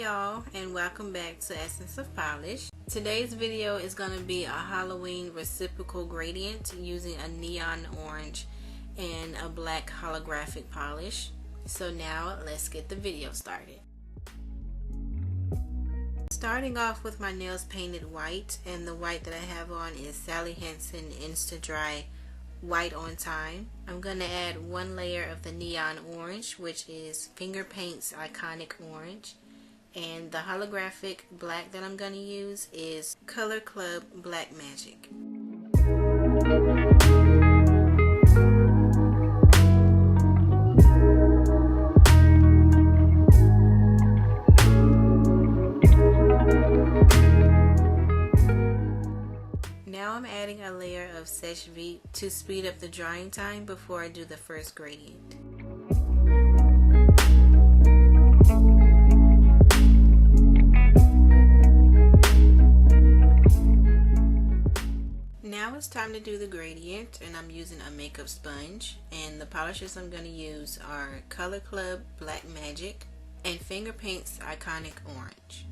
y'all, and welcome back to Essence of Polish. Today's video is going to be a Halloween reciprocal gradient using a neon orange and a black holographic polish. So now let's get the video started. Starting off with my nails painted white, and the white that I have on is Sally Hansen Insta-Dri White on Time. I'm going to add one layer of the neon orange, which is Finger Paint's Iconic Orange, and the holographic black that I'm going to use is Color Club Black Magic. Now I'm adding a layer of Seche Vite to speed up the drying time before I do the first gradient. Now it's time to do the gradient, and I'm using a makeup sponge, and the polishes I'm going to use are Color Club Black Magic and Finger Paint's Iconic Orange.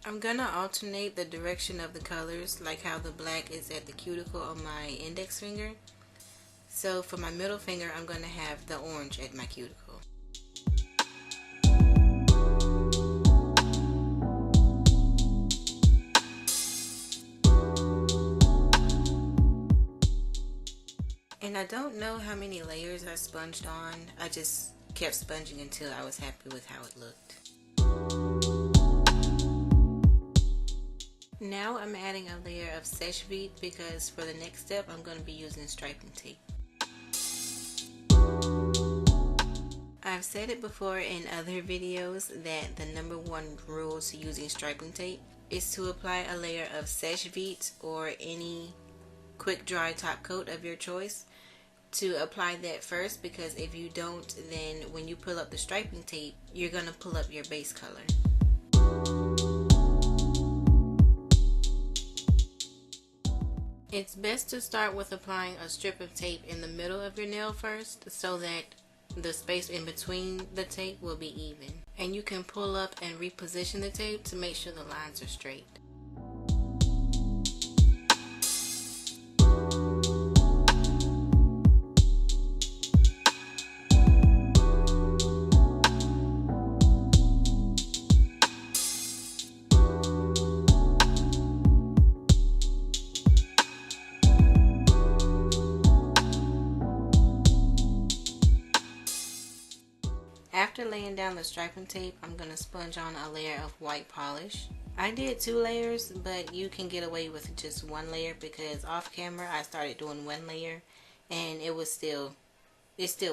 I'm gonna alternate the direction of the colors, like how the black is at the cuticle of my index finger. So for my middle finger, I'm gonna have the orange at my cuticle. And I don't know how many layers I sponged on. I just kept sponging until I was happy with how it looked. Now I'm adding a layer of Seche Vite because for the next step I'm going to be using striping tape. I've said it before in other videos that the #1 rule to using striping tape is to apply a layer of Seche Vite or any quick dry top coat of your choice. To apply that first, because if you don't, then when you pull up the striping tape, you're going to pull up your base color. It's best to start with applying a strip of tape in the middle of your nail first, so that the space in between the tape will be even. And you can pull up and reposition the tape to make sure the lines are straight. After laying down the striping tape, I'm going to sponge on a layer of white polish. I did 2 layers, but you can get away with just 1 layer because off camera I started doing 1 layer and it still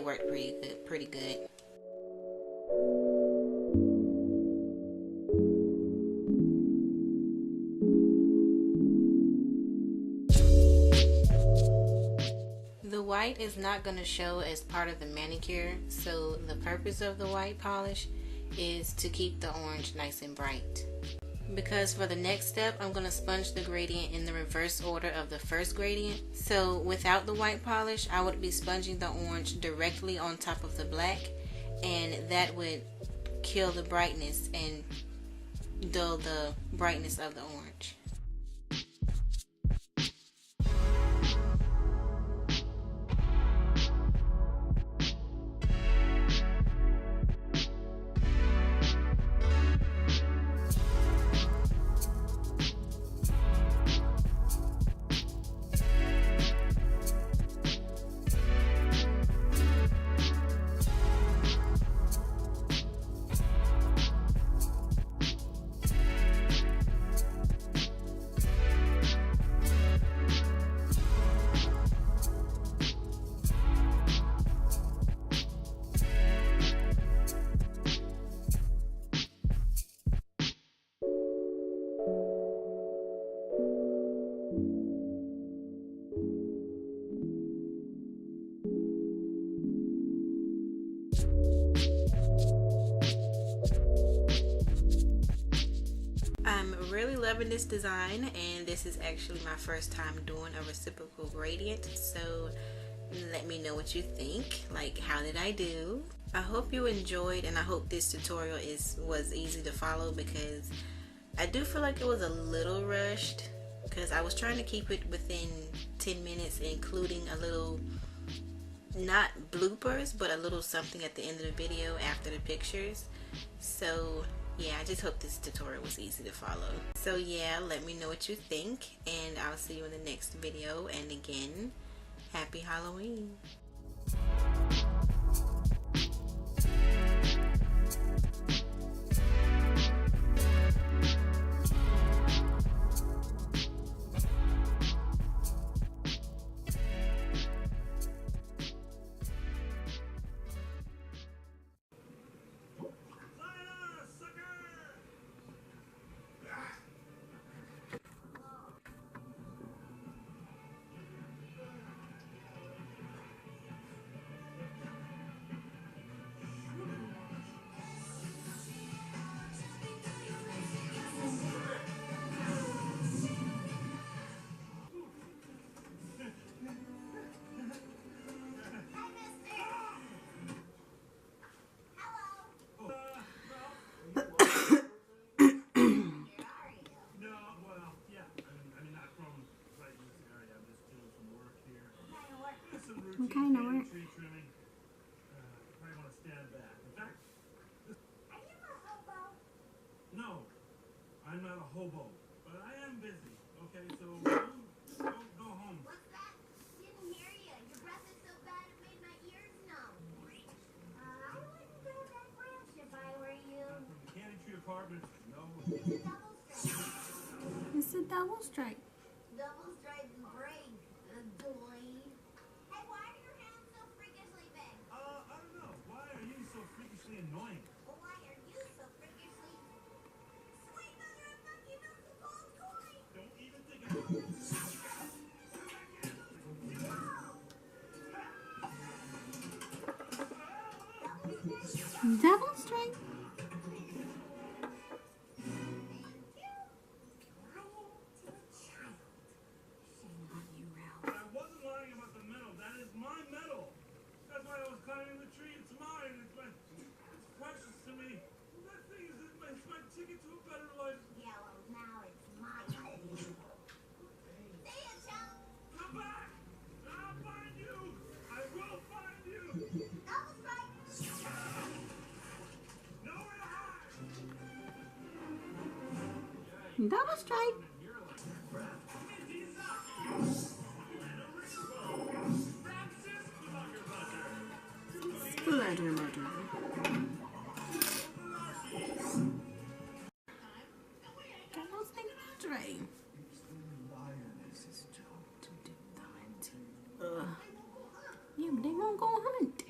worked pretty good. The white is not going to show as part of the manicure, so the purpose of the white polish is to keep the orange nice and bright. Because for the next step, I'm going to sponge the gradient in the reverse order of the first gradient. So without the white polish, I would be sponging the orange directly on top of the black, and that would kill the brightness and dull the brightness of the orange. really loving this design, and this is actually my first time doing a reciprocal gradient, so let me know what you think. Like, how did I do? I hope you enjoyed, and I hope this tutorial was easy to follow, because I do feel like it was a little rushed, because I was trying to keep it within 10 minutes, including a little, not bloopers, but a little something at the end of the video after the pictures. So yeah, I just hope this tutorial was easy to follow. So yeah, let me know what you think, and I'll see you in the next video. And again, happy Halloween. What kind of work? No, I'm not a hobo, but I am busy. Okay, so go home. What's that? Didn't hear you. Your breath is so bad it made my ears numb. I wouldn't go that branch if I were you. Candy Tree Apartments. No. It's a double stripe. It's a double stripe. Double stripe break. Doy. Hey, why are your hands so freakishly big? I don't know. Why are you so freakishly annoying? Why are you so freakishly... Sweet mother of monkey milk, the gold coin! Don't even think about it. Double stripe. I wasn't lying about the medal. That is my medal. That's why I was climbing the tree. It's mine. It's precious to me. That thing is it's my ticket to a better life. Yeah, well, now it's my idea. See ya, chump! Come back! I'll find you! I will find you! Double stripe! Nowhere to hide! Double stripe. You're like crap. Splatter butter. Double Insta-Dri. Yeah, but they won't go hunt.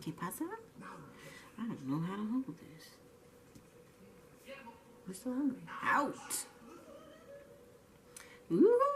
¿Qué pasa? I don't know how to hold this. I'm so hungry. Out! Ooh!